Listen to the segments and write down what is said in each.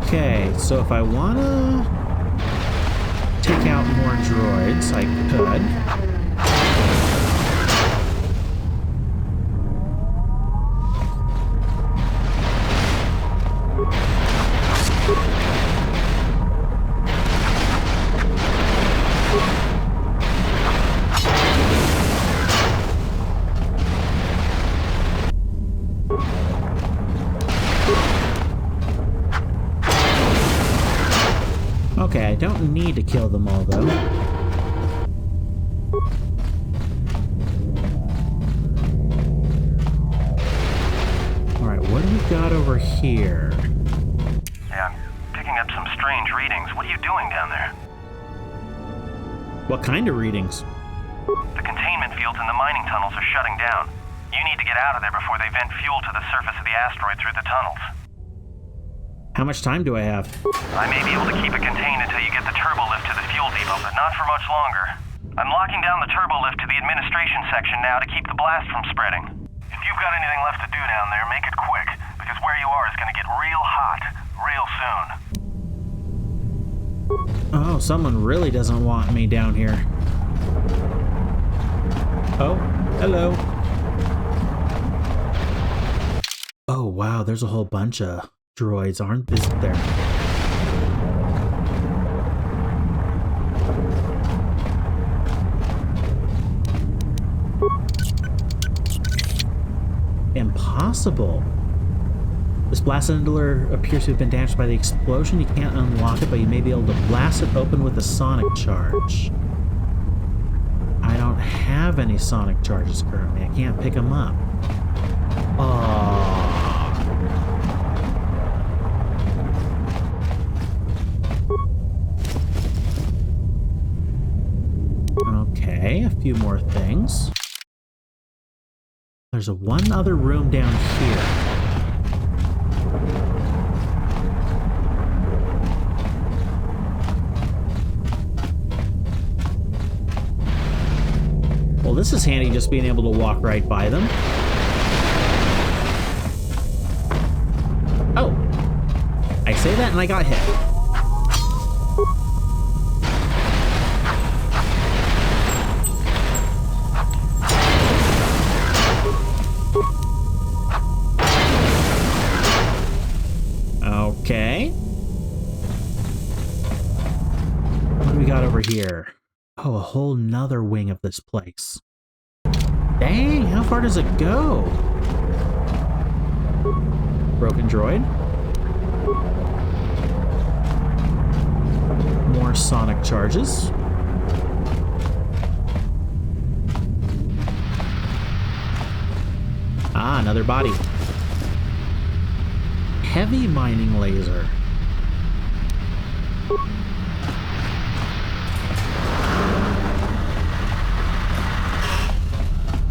Okay, so if I wanna take out more droids, I could. Okay, I don't need to kill them all, though. Alright, what do we got over here? Yeah, I'm picking up some strange readings. What are you doing down there? What kind of readings? The containment fields in the mining tunnels are shutting down. You need to get out of there before they vent fuel to the surface of the asteroid through the tunnels. How much time do I have? I may be able to keep it contained until you get the turbo lift to the fuel depot, but not for much longer. I'm locking down the turbo lift to the administration section now to keep the blast from spreading. If you've got anything left to do down there, make it quick, because where you are is going to get real hot real soon. Oh, someone really doesn't want me down here. Oh, hello. Oh, wow, there's a whole bunch of droids, aren't there? Impossible. This blast cylinder appears to have been damaged by the explosion. You can't unlock it, but you may be able to blast it open with a sonic charge. I don't have any sonic charges currently. I can't pick them up. Oh. Okay, a few more things. There's one other room down here. Well, this is handy, just being able to walk right by them. Oh! I say that and I got hit. Okay. What do we got over here? Oh, a whole nother wing of this place. Dang, how far does it go? Broken droid. More sonic charges. Ah, another body. Heavy mining laser.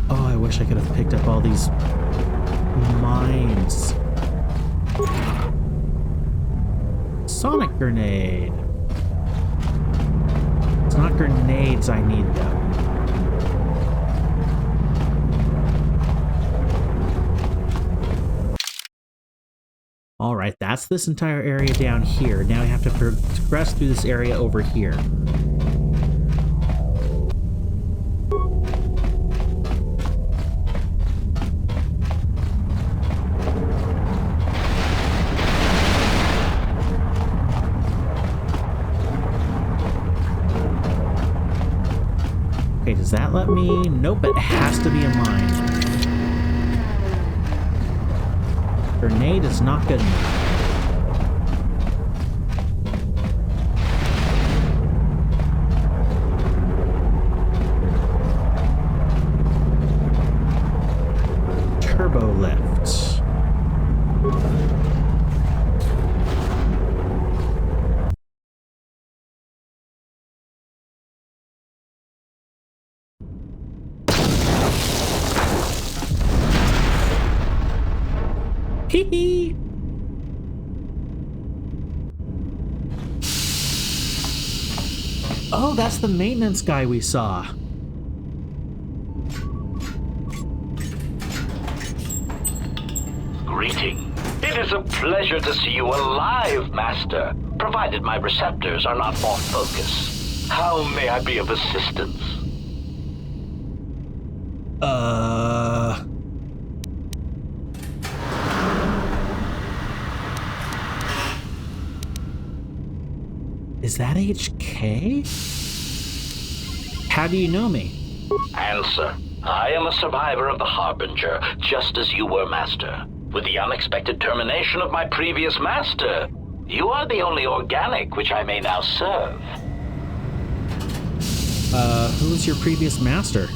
Oh, I wish I could have picked up all these mines. Sonic grenade. It's not grenades I need, though. Alright, that's this entire area down here. Now I have to progress through this area over here. Okay, does that let me? Nope, it has to be a mine. Grenade is not good enough. Turbo lift. Hee. Oh, that's the maintenance guy we saw. Greeting, It is a pleasure to see you alive, Master, provided my receptors are not off focus. How may I be of assistance? Is that HK? How do you know me? Answer. I am a survivor of the Harbinger, just as you were, Master. With the unexpected termination of my previous Master, you are the only organic which I may now serve. Who was your previous master?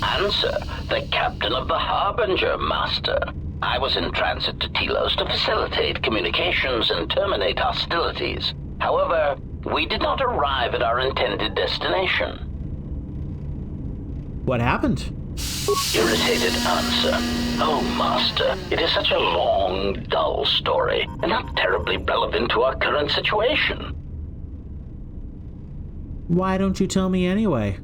Answer. The captain of the Harbinger, Master. I was in transit to Telos to facilitate communications and terminate hostilities. However, we did not arrive at our intended destination. What happened? Irritated answer. Oh, Master, it is such a long, dull story, and not terribly relevant to our current situation. Why don't you tell me anyway?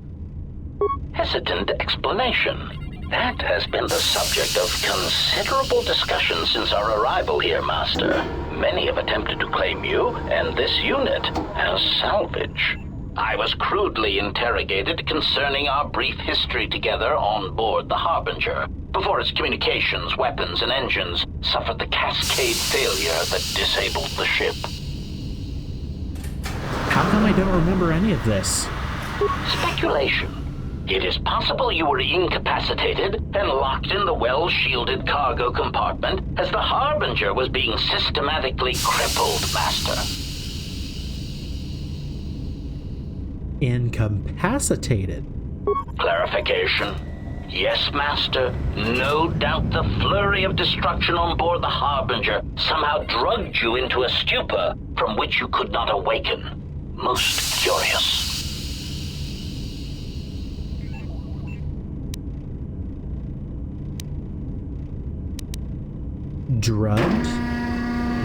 Hesitant explanation. That has been the subject of considerable discussion since our arrival here, Master. Many have attempted to claim you and this unit as salvage. I was crudely interrogated concerning our brief history together on board the Harbinger, before its communications, weapons, and engines suffered the cascade failure that disabled the ship. How come I don't remember any of this? Speculation. It is possible you were incapacitated and locked in the well-shielded cargo compartment as the Harbinger was being systematically crippled, Master. Incapacitated? Clarification. Yes, Master. No doubt the flurry of destruction on board the Harbinger somehow drugged you into a stupor from which you could not awaken. Most curious. Drugged?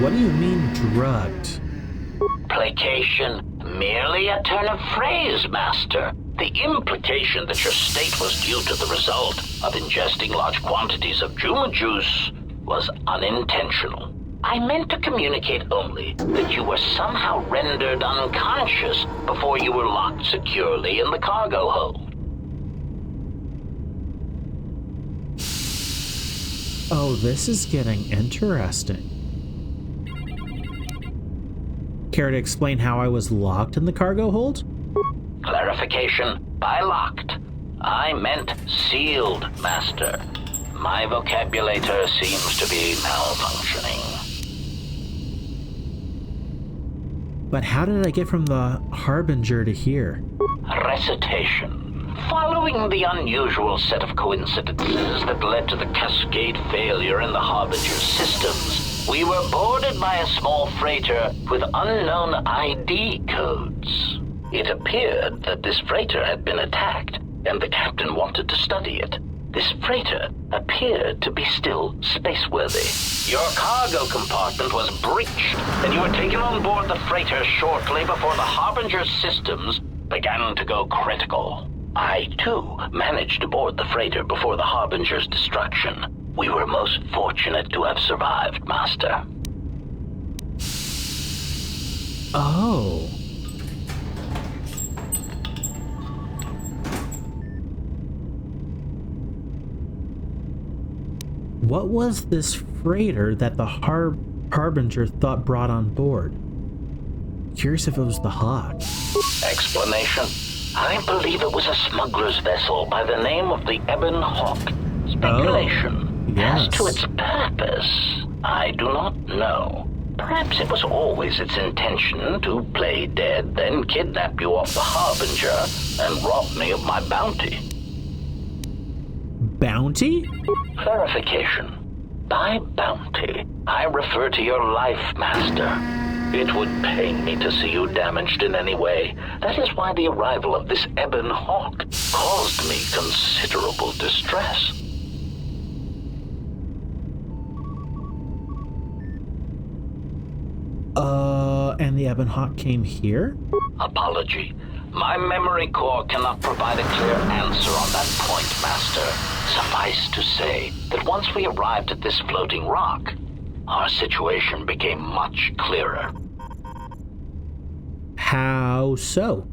What do you mean, drugged? Placation. Merely a turn of phrase, Master. The implication that your state was due to the result of ingesting large quantities of Juma juice was unintentional. I meant to communicate only that you were somehow rendered unconscious before you were locked securely in the cargo hold. Oh, this is getting interesting. Care to explain how I was locked in the cargo hold? Clarification. By locked, I meant sealed, Master. My vocabulator seems to be malfunctioning. But how did I get from the Harbinger to here? Recitation. Following the unusual set of coincidences that led to the cascade failure in the Harbinger's systems, we were boarded by a small freighter with unknown ID codes. It appeared that this freighter had been attacked, and the captain wanted to study it. This freighter appeared to be still spaceworthy. Your cargo compartment was breached, and you were taken on board the freighter shortly before the Harbinger's systems began to go critical. I, too, managed to board the freighter before the Harbinger's destruction. We were most fortunate to have survived, Master. Oh. What was this freighter that the Harbinger thought brought on board? Curious if it was the Hawk. Explanation. I believe it was a smuggler's vessel by the name of the Ebon Hawk. Speculation. Oh, yes. As to its purpose, I do not know. Perhaps it was always its intention to play dead, then kidnap you off the Harbinger and rob me of my bounty. Bounty? Clarification. By bounty, I refer to your life, Master. It would pain me to see you damaged in any way. That is why the arrival of this Ebon Hawk caused me considerable distress. And the Ebon Hawk came here? Apology. My memory core cannot provide a clear answer on that point, Master. Suffice to say that once we arrived at this floating rock, our situation became much clearer. How so?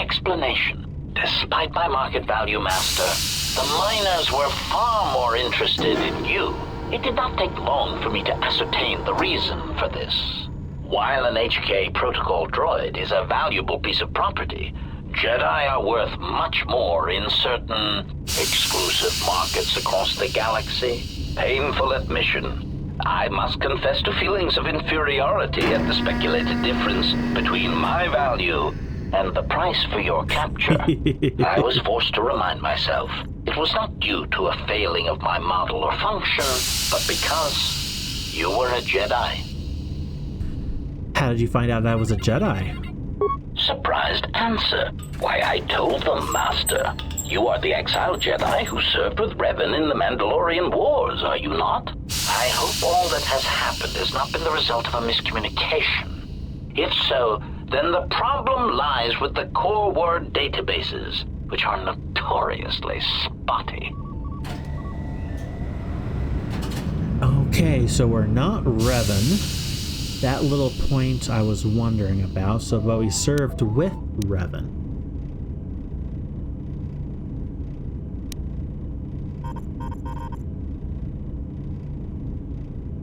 Explanation. Despite my market value, Master, the miners were far more interested in you. It did not take long for me to ascertain the reason for this. While an HK protocol droid is a valuable piece of property, Jedi are worth much more in certain exclusive markets across the galaxy. Painful admission. I must confess to feelings of inferiority at the speculated difference between my value and the price for your capture. I was forced to remind myself it was not due to a failing of my model or function, but because you were a Jedi. How did you find out I was a Jedi? Surprised answer. Why, I told them, Master. You are the exiled Jedi who served with Revan in the Mandalorian Wars, are you not? I hope all that has happened has not been the result of a miscommunication. If so, then the problem lies with the core word databases, which are notoriously spotty. Okay, so we're not Revan. That little point I was wondering about, but we served with Revan.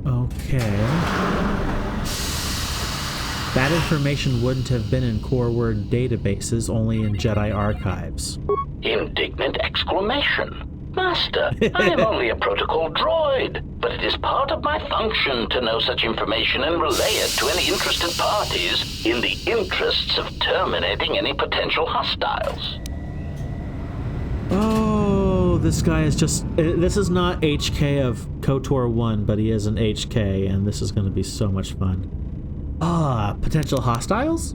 Okay. That information wouldn't have been in core word databases, only in Jedi archives. Indignant exclamation. Master, I am only a protocol droid, but it is part of my function to know such information and relay it to any interested parties in the interests of terminating any potential hostiles. Oh, this guy is just... This is not HK of KOTOR 1, but he is an HK, and this is going to be so much fun. Potential hostiles?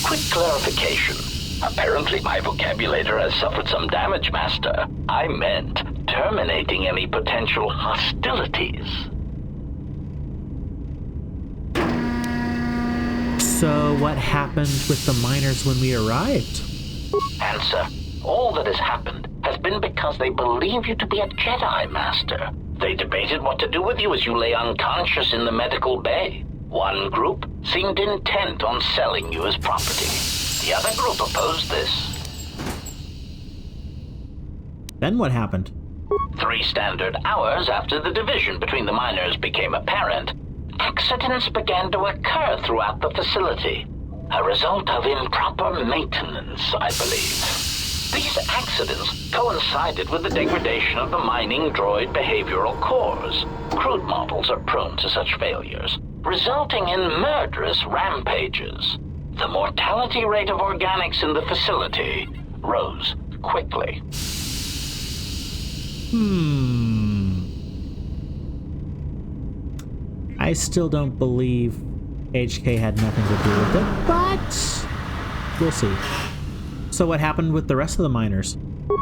Quick clarification. Apparently my vocabulator has suffered some damage, Master. I meant terminating any potential hostilities. So what happened with the miners when we arrived? Answer. All that has happened has been because they believe you to be a Jedi, Master. They debated what to do with you as you lay unconscious in the medical bay. One group seemed intent on selling you as property. The other group opposed this. Then what happened? 3 standard hours after the division between the miners became apparent, accidents began to occur throughout the facility. A result of improper maintenance, I believe. These accidents coincided with the degradation of the mining droid behavioral cores. Crude models are prone to such failures, resulting in murderous rampages. The mortality rate of organics in the facility rose quickly. I still don't believe HK had nothing to do with it, but we'll see. So what happened with the rest of the miners?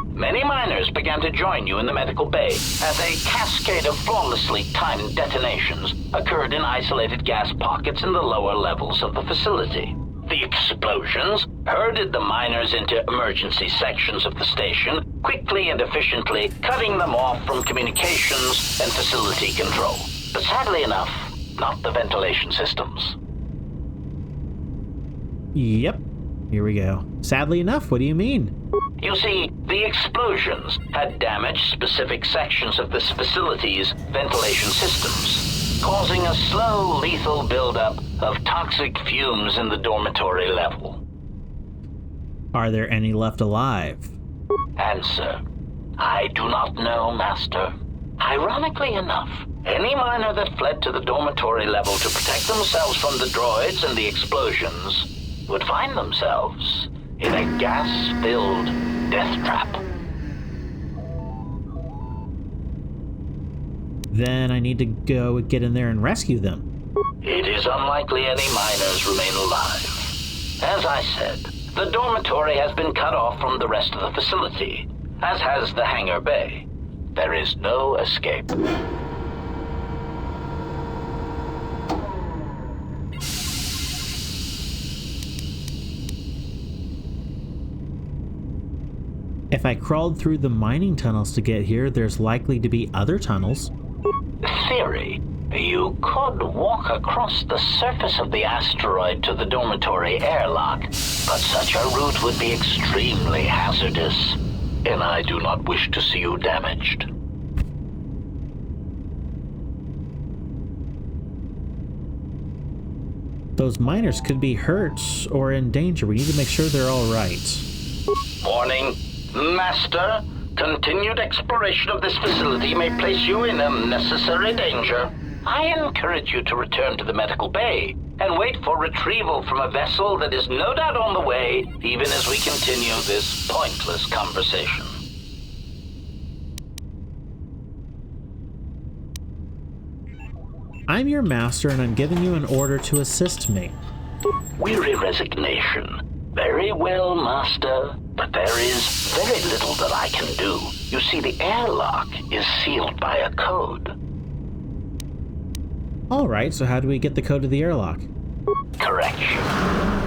Many miners began to join you in the medical bay as a cascade of flawlessly timed detonations occurred in isolated gas pockets in the lower levels of the facility. The explosions herded the miners into emergency sections of the station, quickly and efficiently cutting them off from communications and facility control. But sadly enough, not the ventilation systems. Yep. Here we go. Sadly enough, what do you mean? You see, the explosions had damaged specific sections of this facility's ventilation systems, causing a slow, lethal buildup of toxic fumes in the dormitory level. Are there any left alive? Answer. I do not know, Master. Ironically enough, any miner that fled to the dormitory level to protect themselves from the droids and the explosions would find themselves in a gas-filled death trap. Then I need to go get in there and rescue them. It is unlikely any miners remain alive. As I said, the dormitory has been cut off from the rest of the facility, as has the hangar bay. There is no escape. If I crawled through the mining tunnels to get here, there's likely to be other tunnels. theory, you could walk across the surface of the asteroid to the dormitory airlock, but such a route would be extremely hazardous, and I do not wish to see you damaged. Those miners could be hurt or in danger. We need to make sure they're all right. Warning, Master. Continued exploration of this facility may place you in unnecessary danger. I encourage you to return to the medical bay and wait for retrieval from a vessel that is no doubt on the way, even as we continue this pointless conversation. I'm your master, and I'm giving you an order to assist me. Weary resignation. Very well, Master. But there is very little that I can do. You see, the airlock is sealed by a code. Alright, so how do we get the code to the airlock? Correction.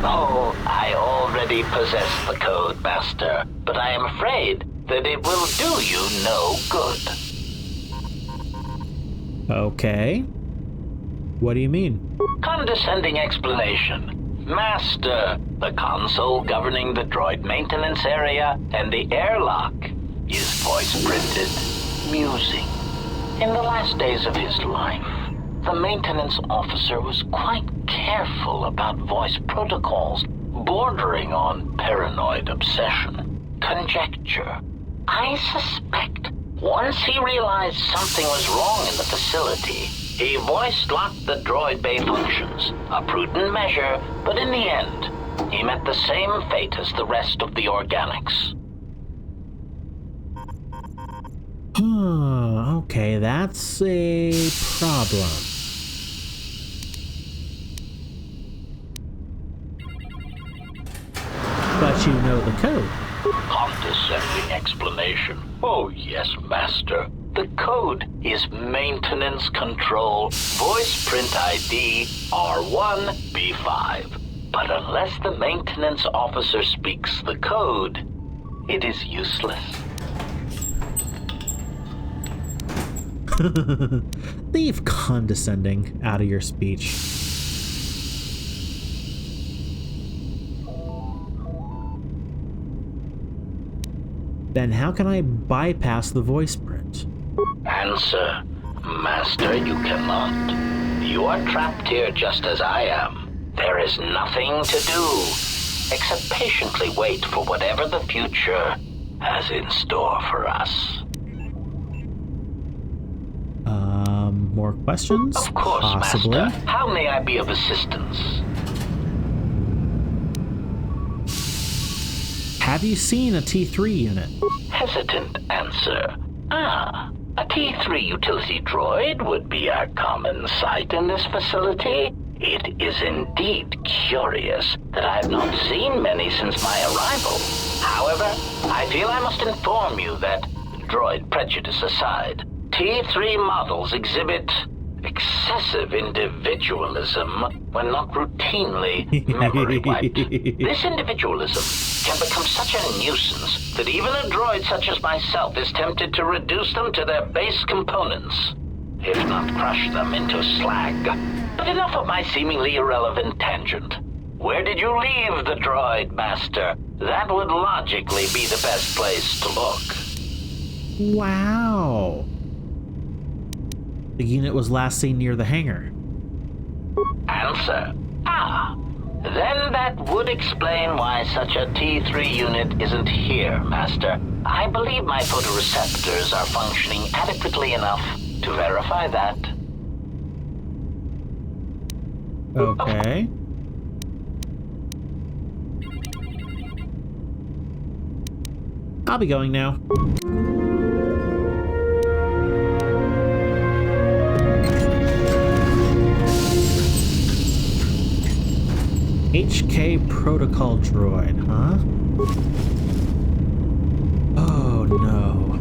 Oh, I already possess the code, Master, but I am afraid that it will do you no good. Okay. What do you mean? Condescending explanation. Master, the console governing the droid maintenance area and the airlock is voice-printed music. In the last days of his life, the maintenance officer was quite careful about voice protocols, bordering on paranoid obsession. Conjecture. I suspect once he realized something was wrong in the facility, he voice-locked the droid bay functions, a prudent measure, but in the end, he met the same fate as the rest of the organics. Okay, that's a problem. But you know the code. Condescending explanation. Oh yes, Master. The code is Maintenance Control Voice Print ID R1B5. But unless the maintenance officer speaks the code, it is useless. Leave condescending out of your speech. Then how can I bypass the voice print? Answer, Master, you cannot. You are trapped here just as I am. There is nothing to do, except patiently wait for whatever the future has in store for us. More questions? Of course, possibly. Master. How may I be of assistance? Have you seen a T3 unit? Hesitant answer. A T3 utility droid would be a common sight in this facility. It is indeed curious that I have not seen many since my arrival. However, I feel I must inform you that, droid prejudice aside, T3 models exhibit excessive individualism when not routinely memory wiped. This individualism can become such a nuisance that even a droid such as myself is tempted to reduce them to their base components, if not crush them into slag. But enough of my seemingly irrelevant tangent. Where did you leave the droid, Master? That would logically be the best place to look. Wow. The unit was last seen near the hangar. Answer. Then that would explain why such a T3 unit isn't here, Master. I believe my photoreceptors are functioning adequately enough to verify that. Okay. I'll be going now. HK Protocol Droid, huh? Oh no.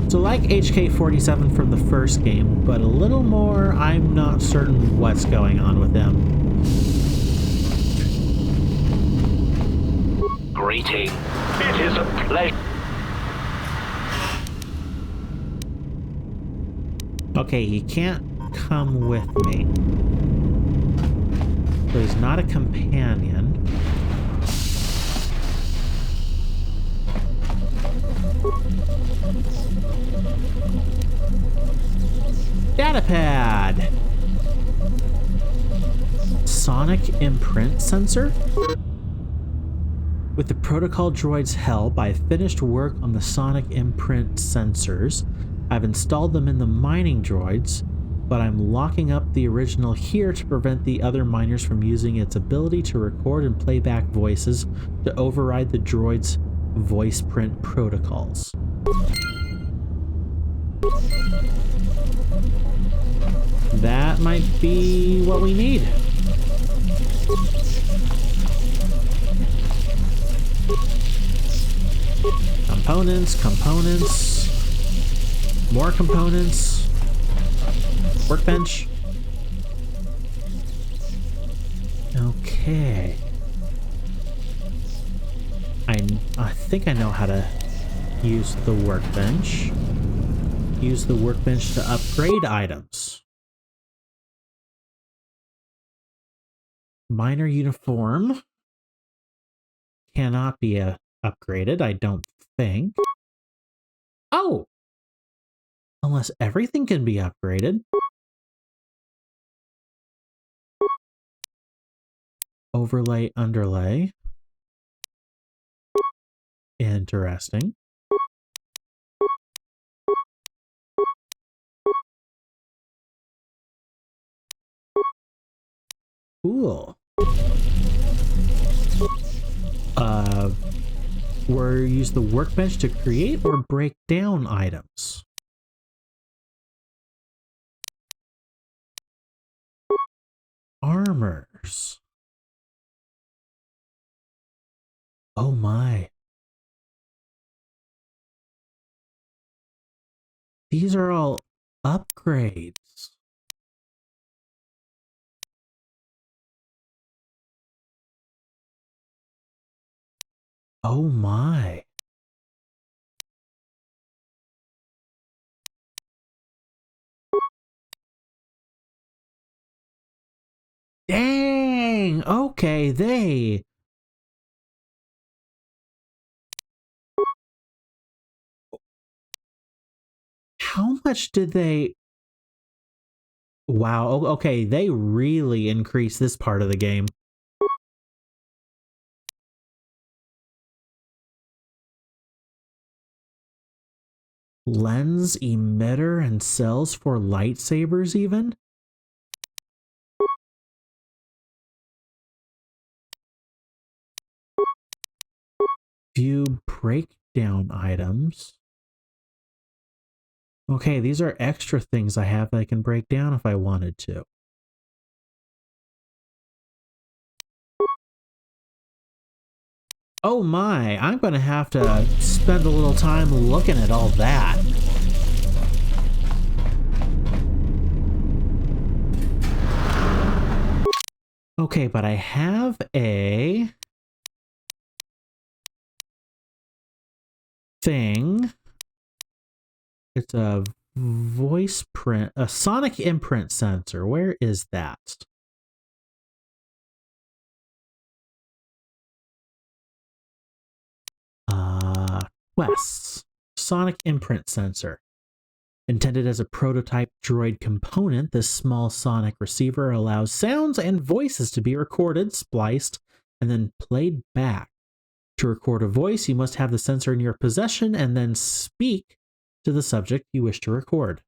So like HK-47 from the first game, but a little more, I'm not certain what's going on with him. Greeting. It is a pleasure. Okay, he can't come with me. So he's not a companion. Datapad! Sonic imprint sensor? With the protocol droid's help, I finished work on the sonic imprint sensors. I've installed them in the mining droids, but I'm locking up the original here to prevent the other miners from using its ability to record and play back voices to override the droid's voice print protocols. That might be what we need. Components, more components, workbench. Okay. I think I know how to use the workbench. Use the workbench to upgrade items. Miner uniform cannot be upgraded, I don't think. Oh! Unless everything can be upgraded. Overlay, underlay. Interesting. Cool. Or use the workbench to create or break down items. Armors. Oh my. These are all upgrades. Oh my. Dang! Okay, they... How much did they... Wow, okay, they really increased this part of the game. Lens, emitter, and cells for lightsabers even? View breakdown items. Okay, these are extra things I have that I can break down if I wanted to. Oh my, I'm gonna have to spend a little time looking at all that. Okay, but I have a thing. It's a voice print, a sonic imprint sensor. Where is that? Quests. Sonic imprint sensor. Intended as a prototype droid component, this small sonic receiver allows sounds and voices to be recorded, spliced, and then played back. To record a voice, you must have the sensor in your possession and then speak to the subject you wish to record.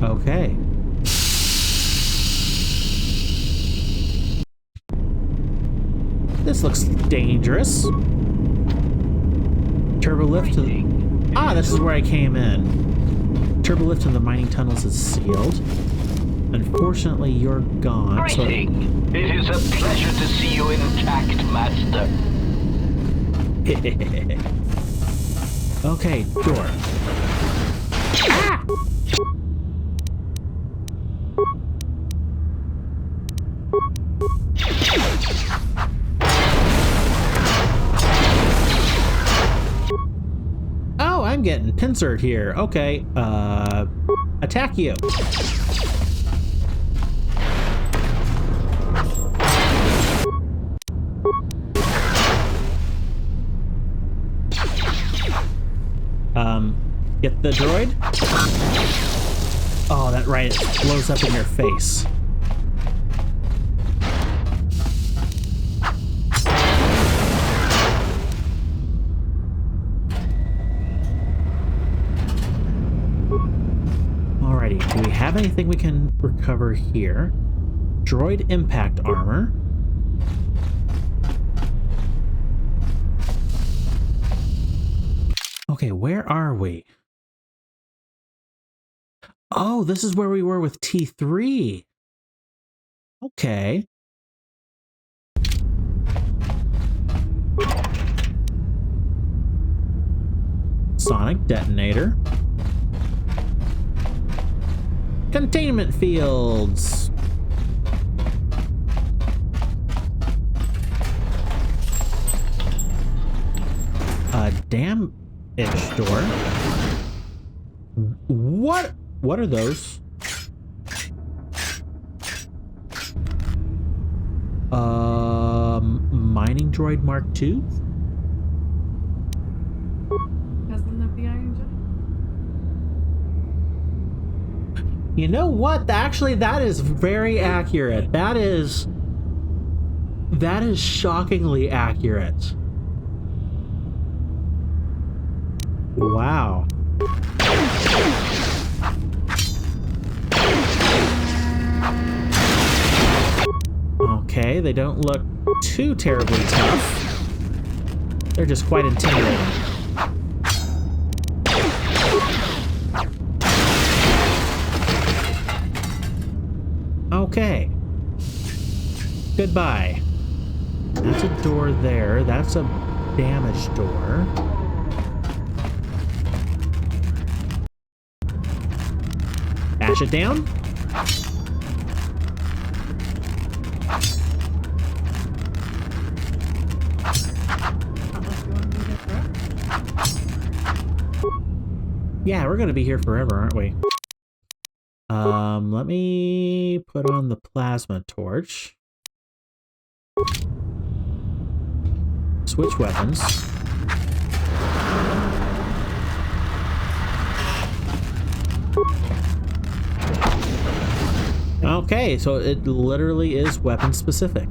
Okay. This looks dangerous. Turbo lift to... Ah, this is where I came in. Turbo lift to the mining tunnels is sealed. Unfortunately, you're gone. Greeting. It is a pleasure to see you intact, Master. Okay, door. Ah! I'm getting pincered here. Okay, attack you. Get the droid. Oh, that right, it blows up in your face. Alrighty, do we have anything we can recover here? Droid impact armor. Okay, where are we? Oh, this is where we were with T3. Okay. Sonic detonator. Containment fields. A damage door. What are those? Mining droid Mark II? Cousin of the Iron Giant? You know what? Actually, that is very accurate. That is shockingly accurate. Wow. Okay, they don't look too terribly tough. They're just quite intimidating. Okay. Goodbye. That's a door there. That's a damaged door. Bash it down. Yeah, we're gonna be here forever, aren't we? Let me put on the plasma torch. Switch weapons. Okay, so it literally is weapon specific.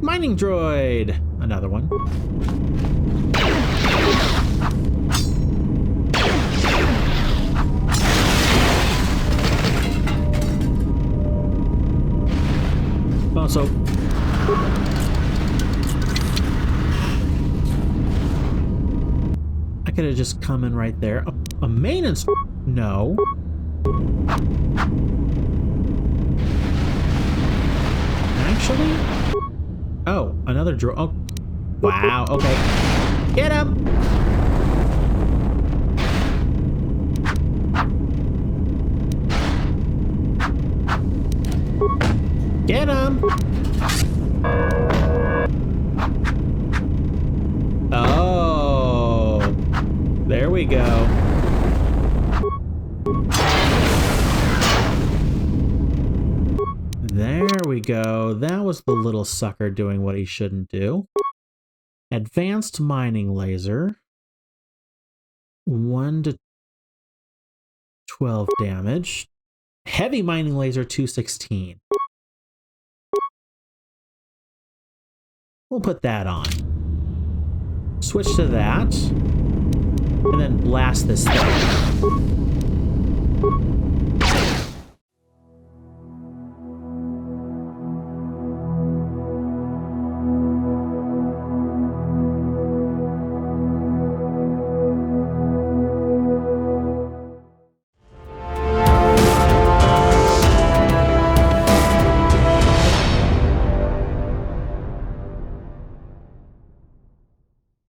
Mining droid! Another one. Oh, so... I could have just come in right there. A maintenance... No. Actually? Oh, another droid. Oh, wow. Okay. Get him! Get him! Oh, there we go. There we go. That was the little sucker doing what he shouldn't do. Advanced mining laser. 1 to 12 damage. Heavy mining laser 216. We'll put that on. Switch to that. And then blast this thing.